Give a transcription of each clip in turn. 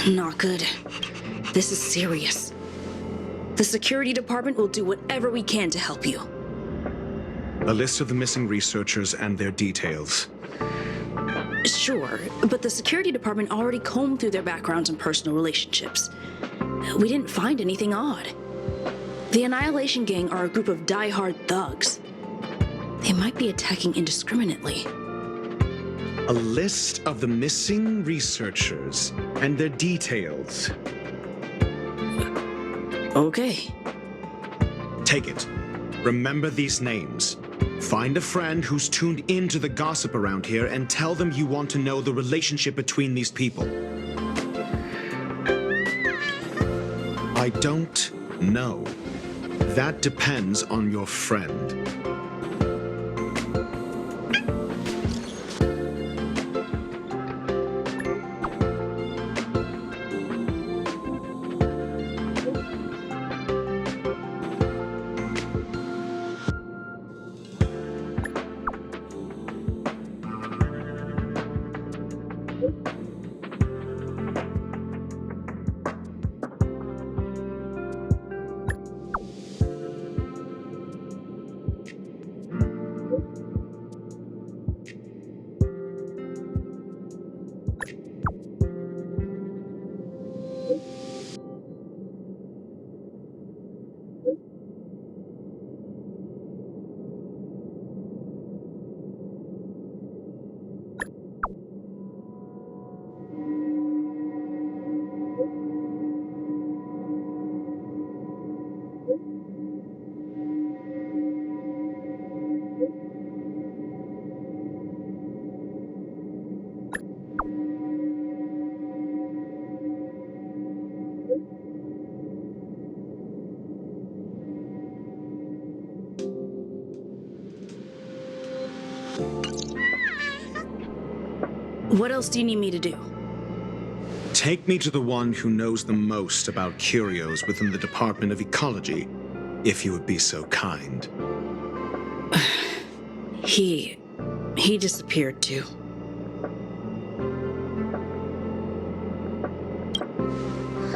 Not good. This is serious. The security department will do whatever we can to help you. A list of the missing researchers and their details. Sure, but the security department already combed through their backgrounds and personal relationships. We didn't find anything odd. The Annihilation Gang are a group of die-hard thugs. They might be attacking indiscriminately. A list of the missing researchers and their details. Okay. Take it. Remember these names. Find a friend who's tuned into the gossip around here and tell them you want to know the relationship between these people. I don't know. That depends on your friend. What else do you need me to do? Take me to the one who knows the most about curios within the Department of Ecology, if you would be so kind. He disappeared too.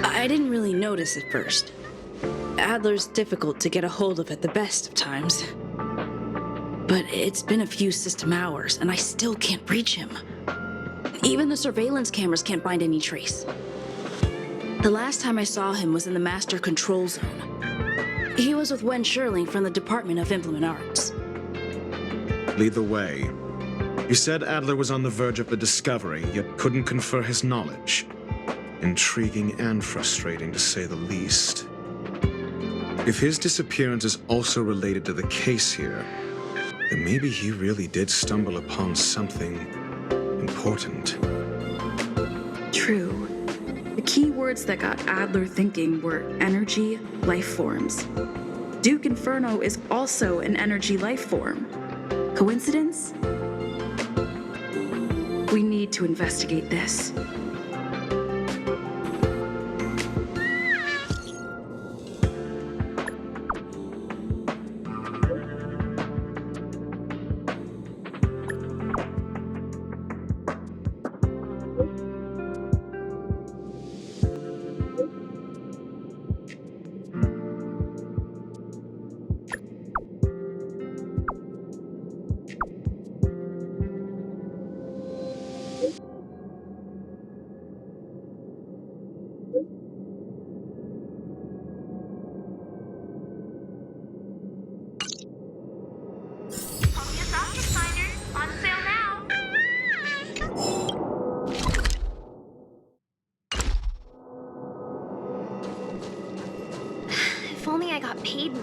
I didn't really notice at first. Adler's difficult to get a hold of at the best of times. But it's been a few system hours, and I still can't reach him. Even the surveillance cameras can't find any trace. The last time I saw him was in the Master Control Zone. He was with Wen Sherling from the Department of Implement Arts. Lead the way. You said Adler was on the verge of a discovery, yet couldn't confer his knowledge. Intriguing and frustrating, to say the least. If his disappearance is also related to the case here, then maybe he really did stumble upon something important. True. The key words that got Adler thinking were energy, life forms. Duke Inferno is also an energy life form. Coincidence? We need to investigate this. If only I got paid more.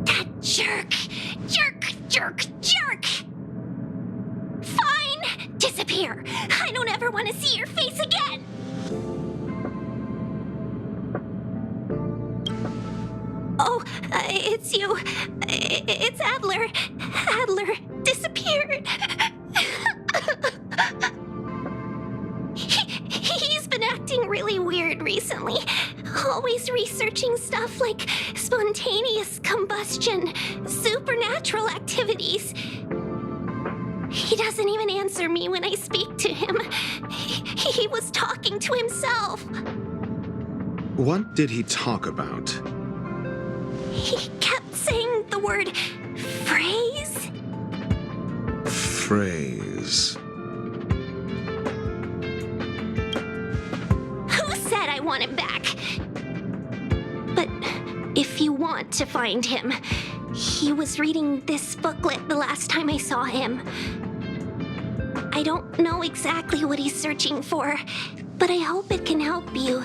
That jerk! Jerk! Fine! Disappear! I don't ever want to see your face again! Oh, it's you. It's Adler. Adler disappeared. He's been acting always researching stuff like spontaneous combustion, supernatural activities. He doesn't even answer me when I speak to him. He was talking to himself. What did he talk about? He kept saying the word phrase. Phrase. Who said I want him back? But if you want to find him, he was reading this booklet the last time I saw him. I don't know exactly what he's searching for, but I hope it can help you.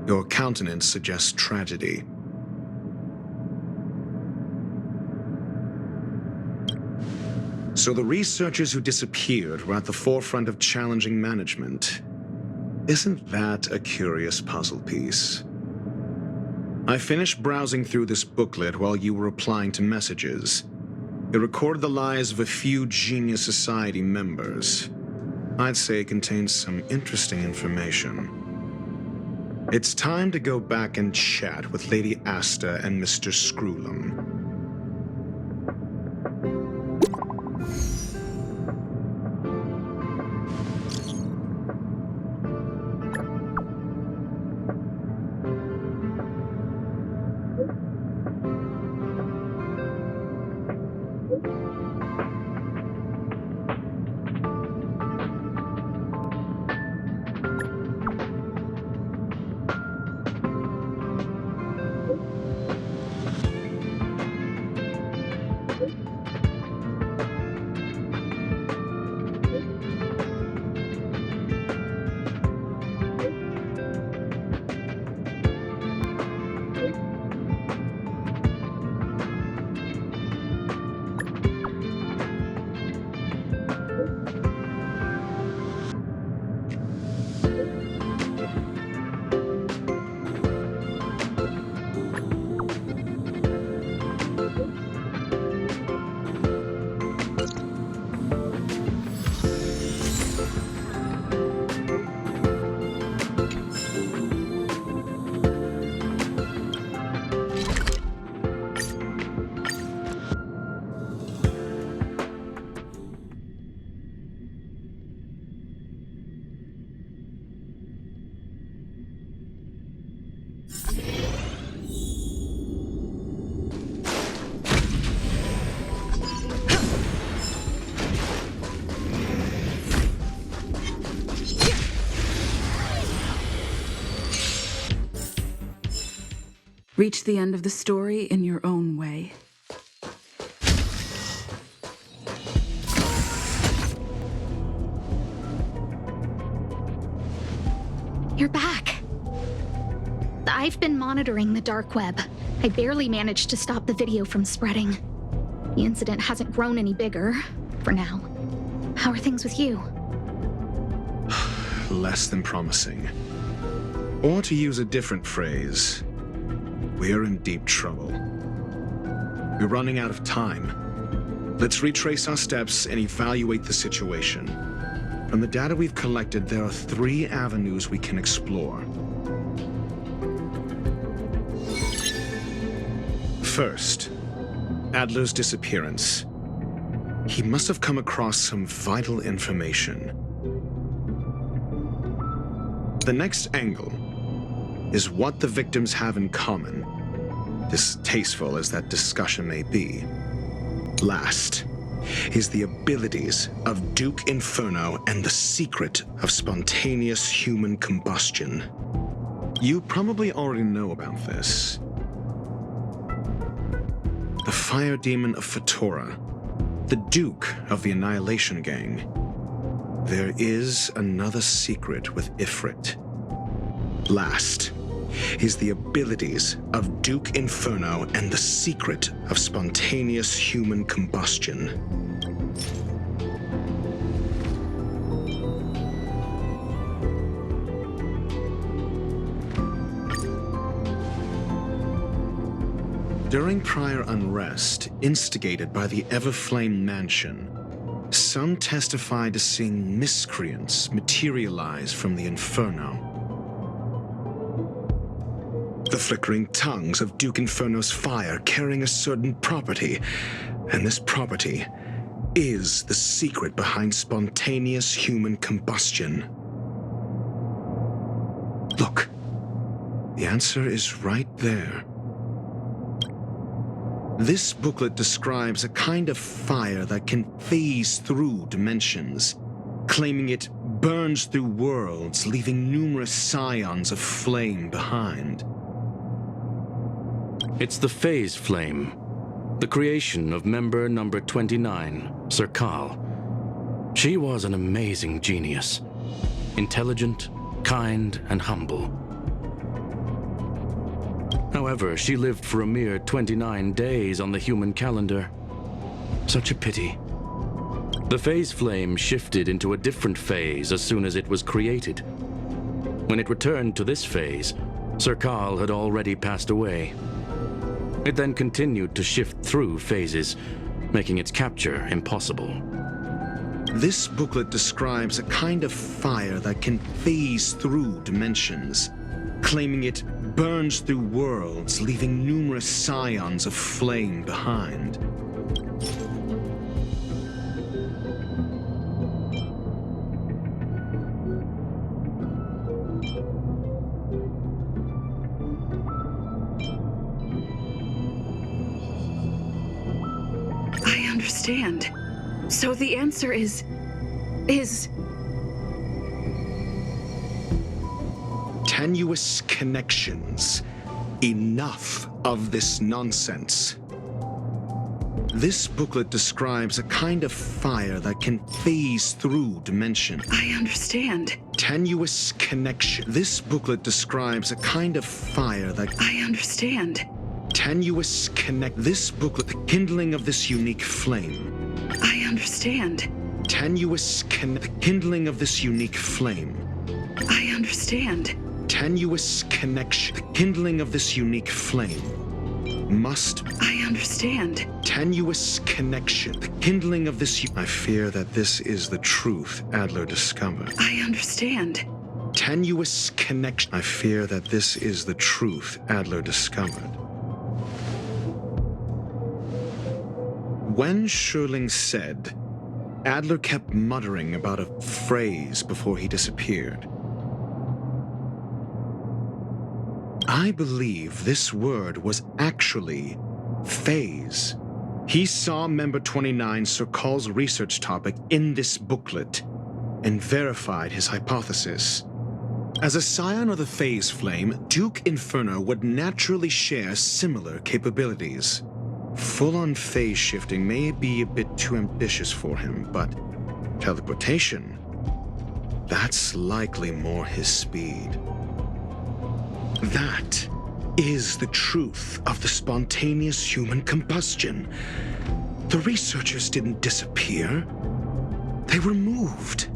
Your countenance suggests tragedy. So the researchers who disappeared were at the forefront of challenging management. Isn't that a curious puzzle piece? I finished browsing through this booklet while you were replying to messages. It recorded the lives of a few Genius Society members. I'd say it contains some interesting information. It's time to go back and chat with Lady Asta and Mr. Screwlum. Reach the end of the story in your own way. You're back. I've been monitoring the dark web. I barely managed to stop the video from spreading. The incident hasn't grown any bigger, for now. How are things with you? Less than promising. Or to use a different phrase, we're in deep trouble. We're running out of time. Let's retrace our steps and evaluate the situation. From the data we've collected, there are 3 avenues we can explore. First, Adler's disappearance. He must have come across some vital information. The next angle is what the victims have in common, distasteful as that discussion may be. Last, is the abilities of Duke Inferno and the secret of spontaneous human combustion. You probably already know about this. The Fire Demon of Fatora, the Duke of the Annihilation Gang. There is another secret with Ifrit. Last is the abilities of Duke Inferno and the secret of spontaneous human combustion. During prior unrest, instigated by the Everflame Mansion, some testified to seeing miscreants materialize from the Inferno. The flickering tongues of Duke Inferno's fire carrying a certain property, and this property is the secret behind spontaneous human combustion. Look, the answer is right there. This booklet describes a kind of fire that can phase through dimensions, claiming it burns through worlds, leaving numerous scions of flame behind. It's the Phase Flame, the creation of member number 29, Sir Kal. She was an amazing genius, intelligent, kind, and humble. However, she lived for a mere 29 days on the human calendar. Such a pity. The Phase Flame shifted into a different phase as soon as it was created. When it returned to this phase, Sir Kal had already passed away. It then continued to shift through phases, making its capture impossible. This booklet describes a kind of fire that can phase through dimensions, claiming it burns through worlds, leaving numerous scions of flame behind. I understand. So the answer is... Tenuous connections. Enough of this nonsense. This booklet describes a kind of fire that can phase through dimension. I understand. Tenuous connection. This booklet describes a kind of fire that... I understand. Tenuous connect. This booklet, the kindling of this unique flame. I understand. Tenuous connect. The kindling of this unique flame. I understand. Tenuous connection. The kindling of this unique flame must... I understand. Tenuous connection. The kindling of this... I fear that this is the truth Adler discovered. I understand. Tenuous connection. I fear that this is the truth Adler discovered. When Schurling said, Adler kept muttering about a phrase before he disappeared. I believe this word was actually phase. He saw member 29 Sir Kal's research topic in this booklet and verified his hypothesis. As a scion of the Phase Flame, Duke Inferno would naturally share similar capabilities. Full-on phase shifting may be a bit too ambitious for him, but teleportation, that's likely more his speed. That is the truth of the spontaneous human combustion. The researchers didn't disappear. They were moved.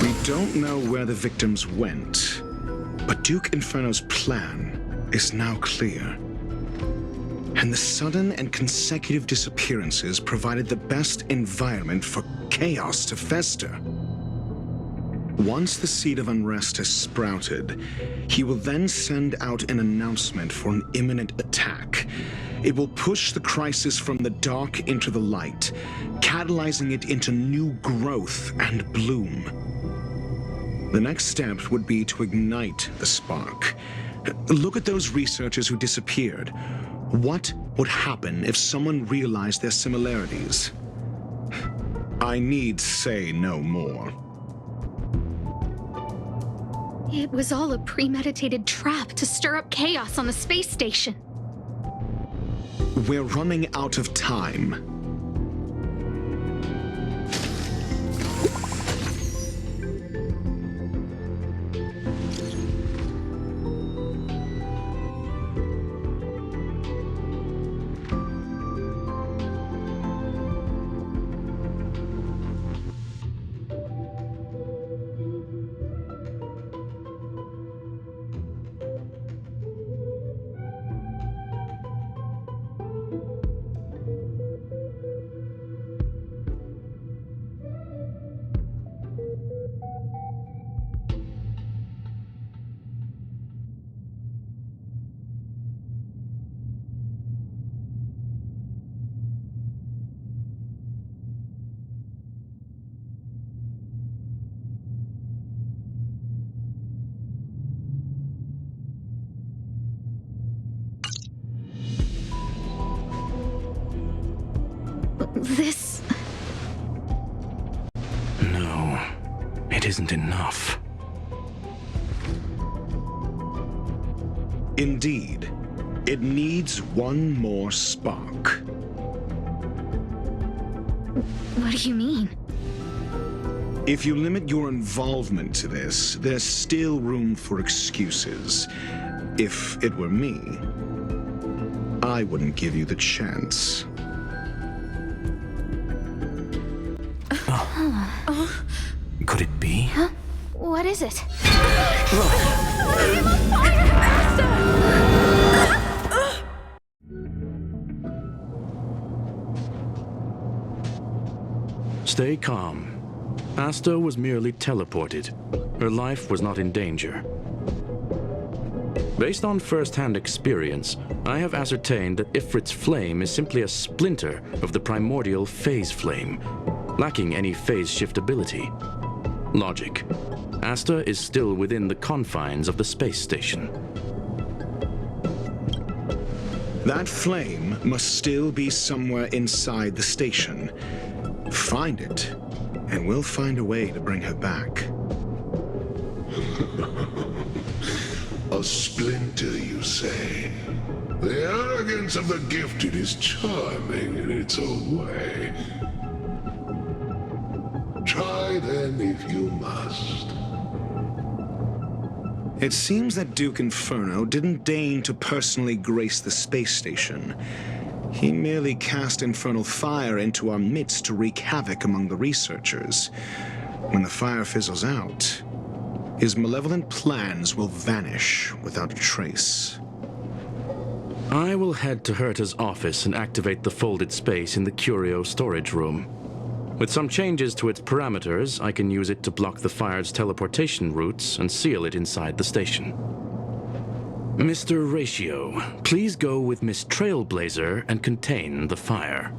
We don't know where the victims went, but Duke Inferno's plan is now clear. And the sudden and consecutive disappearances provided the best environment for chaos to fester. Once the seed of unrest has sprouted, he will then send out an announcement for an imminent attack. It will push the crisis from the dark into the light, catalyzing it into new growth and bloom. The next step would be to ignite the spark. Look at those researchers who disappeared. What would happen if someone realized their similarities? I need say no more. It was all a premeditated trap to stir up chaos on the space station. We're running out of time. This... No, it isn't enough. Indeed, it needs one more spark. What do you mean? If you limit your involvement to this, there's still room for excuses. If it were me, I wouldn't give you the chance. Could it be? What is it? Stay calm. Asta was merely teleported. Her life was not in danger. Based on first-hand experience, I have ascertained that Ifrit's flame is simply a splinter of the primordial phase flame, lacking any phase shiftability. Logic. Asta is still within the confines of the space station. That flame must still be somewhere inside the station. Find it, and we'll find a way to bring her back. A splinter, you say? The arrogance of the gifted is charming in its own way. Try then if you must. It seems that Duke Inferno didn't deign to personally grace the space station. He merely cast infernal fire into our midst to wreak havoc among the researchers. When the fire fizzles out, his malevolent plans will vanish without a trace. I will head to Herta's office and activate the folded space in the curio storage room. With some changes to its parameters, I can use it to block the fire's teleportation routes and seal it inside the station. Mr. Ratio, please go with Miss Trailblazer and contain the fire.